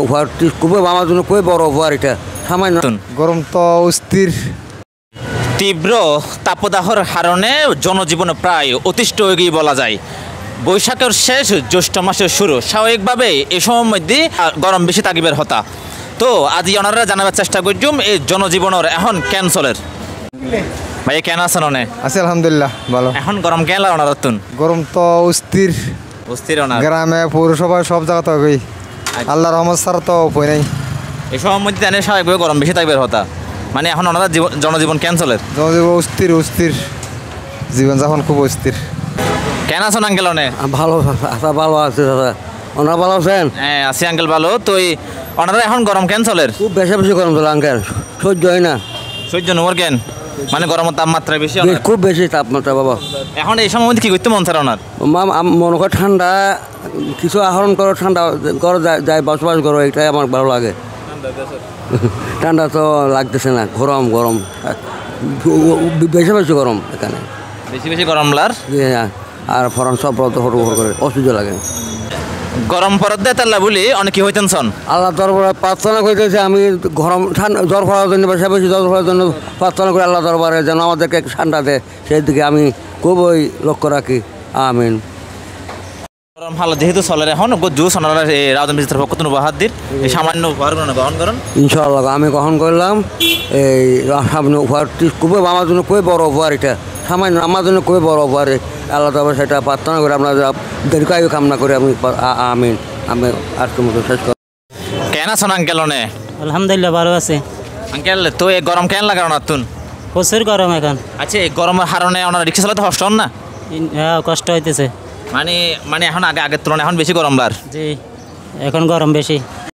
উপহার খুবই আমার জন্য খুবই বড় উপহার এটা সামান্য। গরম তো অস্থির। তীব্র তাপদাহর কারণে জনজীবন প্রায় অতিষ্ঠ হয়ে গিয়ে বলা যায়। বৈশাখের শেষ, জ্যৈষ্ঠ মাসের শুরু, স্বাভাবিকভাবে এই সময়ের মধ্যে গরম বেশি থাকিবের হতা। তো আজ ওনারা জানাবার চেষ্টা করছুম এই জনজীবনের এখন ক্যান্সলের ভাই কেন আছেন অনে? আছে আলহামদুলিল্লাহ ভালো। এখন গরম কেন লাগে ওনার তুন? গরম তো অস্থির। অস্থির ওনার গ্রামে পৌরসভায় সব জায়গাতে হই আল্লাহ রহমত ছাড়া তো উপায় নাই। এই সময়ের মধ্যে জানে স্বাভাবিকভাবে গরম বেশি থাকবে হতা, মানে এখন ওনারা জনজীবন ক্যান্সলের। জনজীবন অস্থির অস্থির, জীবনযাপন খুব অস্থির। কেন আছেন আঙ্কেল অনে? ভালো আচ্ছা, ভালো আছে দাদা। ওনারা ভালো আছেন? হ্যাঁ আছি আঙ্কেল ভালো। তো ওনারা এখন গরম ক্যান্সলের খুব বেশি বেশি গরম চলে আঙ্কেল, সহ্য হয় না। সহ্য নোর কেন? মানে গরমের তাপমাত্রা বেশি খুব বেশি তাপমাত্রা বাবা। এখন এই সময় মধ্যে কি করতে মন চায় ওনার? মনে কর ঠান্ডা কিছু আহরণ করো, ঠান্ডা করো, যাই বসবাস করো, এটাই আমার ভালো লাগে। ঠান্ডা তো লাগতেছে না, গরম গরম বেশি বেশি গরম এখানে, বেশি বেশি গরম লার আর ফরন সব হটু করে অসুবিধা লাগে। গরম পরত দেয় তাল্লা বলি অনেক কি হইতেন সন আল্লাহ দরবারে প্রার্থনা করতেছে, আমি গরম ঠান্ডা জ্বর ফলার জন্য বেশি বেশি জ্বর ফলার জন্য প্রার্থনা করি আল্লাহ দরবারে যেন আমাদেরকে ঠান্ডা দেয়, সেই দিকে আমি খুবই লক্ষ্য রাখি। আমিন। গরম ভালো যেহেতু চলের এখন জুস ওনারা রাউজান বিজিতের পক্ষ থেকে উপহার দিন, এই সামান্য উপহারগুলো গ্রহণ করেন ইনশাআল্লাহ। আমি গ্রহণ করলাম এই সামনে উপহারটি, খুবই আমার জন্য খুবই বড় উপহার এটা সামান্য, আমার জন্য খুবই বড় উপহার। আল্লাহ দরবারে সেটা প্রার্থনা করে আমরা দীর্ঘায়ু কামনা করি। আমি আমিন। আমি আজকের মতো শেষ করি। কেন আছেন আঙ্কেল অনে? আলহামদুলিল্লাহ ভালো আছে আঙ্কেল। তো এই গরম কেন লাগে ওনার তুন? প্রচুর গরম এখন। আচ্ছা এই গরমের কারণে ওনারা রিক্সা চালাতে কষ্ট হন না? কষ্ট হইতেছে। মানে এখন আগের তুলনায় এখন বেশি গরম বার। জি এখন গরম বেশি।